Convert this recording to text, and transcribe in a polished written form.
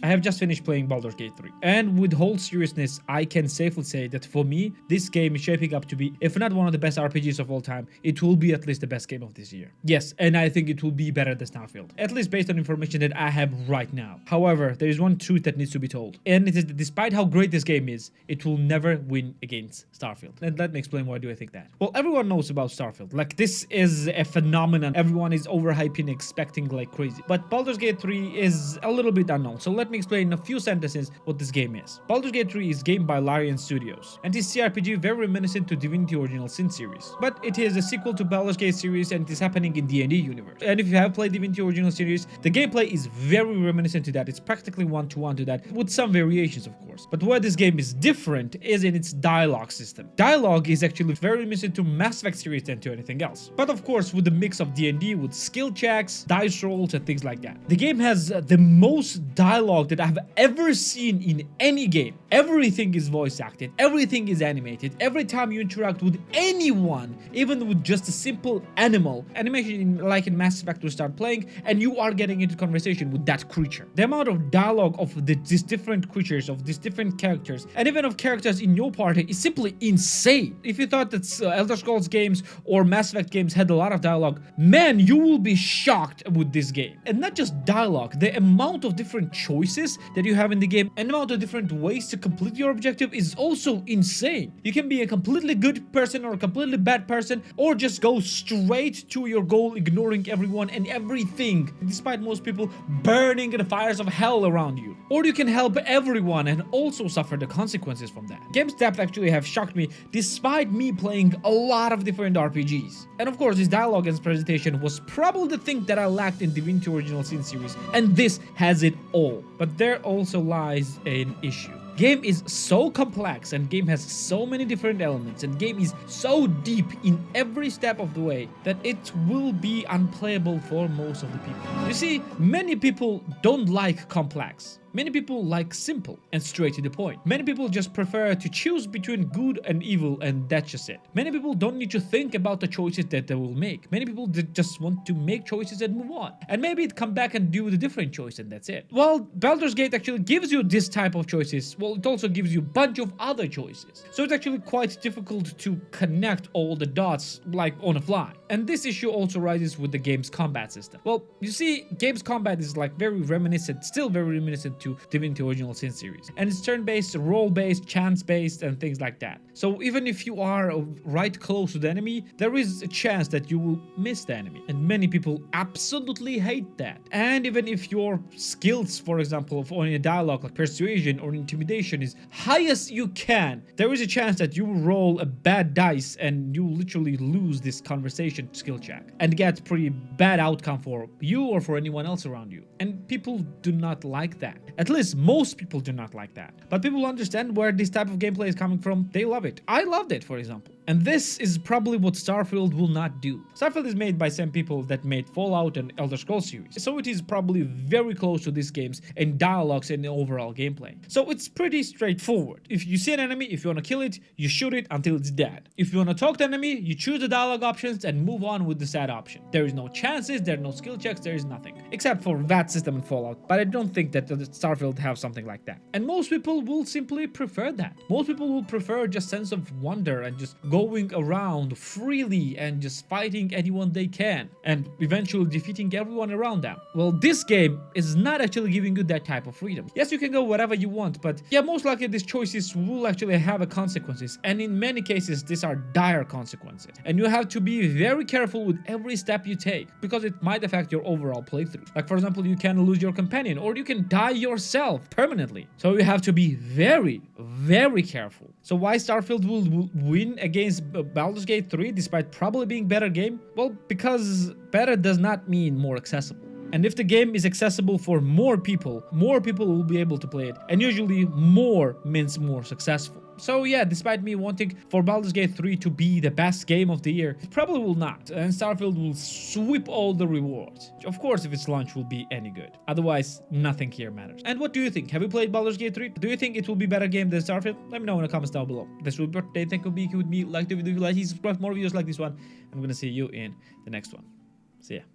I have just finished playing Baldur's Gate 3. And with whole seriousness, I can safely say that for me, this game is shaping up to be, if not one of the best RPGs of all time, it will be at least the best game of this year. Yes, and I think it will be better than Starfield. At least based on information that I have right now. However, there is one truth that needs to be told. And it is that despite how great this game is, it will never win against Starfield. And let me explain why do I think that. Well, everyone knows about Starfield. Like, this is a phenomenon. Everyone is overhyping, expecting like crazy. But Baldur's Gate 3 is a little bit unknown. So let me explain in a few sentences what this game is. Baldur's Gate 3 is game by Larian Studios. And this CRPG very reminiscent to Divinity Original Sin series. But it is a sequel to Baldur's Gate series and it is happening in D&D universe. And if you have played Divinity Original series, the gameplay is very reminiscent to that. It's practically one-to-one to that, with some variations of course. But where this game is different is in its dialogue system. Dialogue is actually very reminiscent to Mass Effect series than to anything else. But of course with the mix of D&D with skill checks, dice rolls and things like that. The game has the most dialogue that I've ever seen in any game. Everything is voice acted, everything is animated. Every time you interact with anyone, even with just a simple animal, animation like in Mass Effect will start playing and you are getting into conversation with that creature. The amount of dialogue of these different creatures, of these different characters, and even of characters in your party is simply insane. If you thought that Elder Scrolls games or Mass Effect games had a lot of dialogue, man, you will be shocked with this game. And not just dialogue, the amount of different choices that you have in the game and the amount of different ways to complete your objective is also insane. You can be a completely good person or a completely bad person, or just go straight to your goal, ignoring everyone and everything, despite most people burning in the fires of hell around you. Or you can help everyone and also suffer the consequences from that. Game's depth actually have shocked me, despite me playing a lot of different RPGs. And of course, this dialogue and presentation was probably the thing that I lacked in Divinity Original Sin series, and this has it all. But there also lies an issue. Game is so complex and game has so many different elements and game is so deep in every step of the way that it will be unplayable for most of the people. You see, many people don't like complex. Many people like simple and straight to the point. Many people just prefer to choose between good and evil and that's just it. Many people don't need to think about the choices that they will make. Many people just want to make choices and move on. And maybe it come back and do the different choice and that's it. Well, Baldur's Gate actually gives you this type of choices. Well, it also gives you a bunch of other choices. So it's actually quite difficult to connect all the dots like on a fly. And this issue also rises with the game's combat system. Well, you see, game's combat is like very reminiscent, still very reminiscent to Divinity Original Sin series. And it's turn-based, role-based, chance-based, and things like that. So even if you are right close to the enemy, there is a chance that you will miss the enemy. And many people absolutely hate that. And even if your skills, for example, on a dialogue like persuasion or intimidation is high as you can, there is a chance that you will roll a bad dice and you literally lose this conversation skill check and get pretty bad outcome for you or for anyone else around you. And people do not like that. At least most people do not like that. But people understand where this type of gameplay is coming from. They love it. I loved it, for example. And this is probably what Starfield will not do. Starfield is made by same people that made Fallout and Elder Scrolls series. So it is probably very close to these games in dialogues and overall gameplay. So it's pretty straightforward. If you see an enemy, if you want to kill it, you shoot it until it's dead. If you want to talk to an enemy, you choose the dialogue options and move on with the sad option. There is no chances, there are no skill checks, there is nothing. Except for that system in Fallout. But I don't think that Starfield have something like that. And most people will simply prefer that. Most people will prefer just sense of wonder and just going around freely and just fighting anyone they can and eventually defeating everyone around them. Well, this game is not actually giving you that type of freedom. Yes, you can go wherever you want, but yeah, most likely these choices will actually have a consequences, and in many cases these are dire consequences, and you have to be very careful with every step you take because it might affect your overall playthrough. Like for example, you can lose your companion or you can die yourself permanently, so you have to be very, very careful. So why Starfield will win against Baldur's Gate 3 despite probably being better game? Well, because better does not mean more accessible. And if the game is accessible for more people will be able to play it. And usually more means more successful. So yeah, despite me wanting for Baldur's Gate 3 to be the best game of the year, it probably will not. And Starfield will sweep all the rewards. Of course, if its launch will be any good. Otherwise, nothing here matters. And what do you think? Have you played Baldur's Gate 3? Do you think it will be a better game than Starfield? Let me know in the comments down below. This will be birthday. Thank you for being here with me. Like the video if you like, subscribe for more videos like this one. I'm gonna see you in the next one. See ya.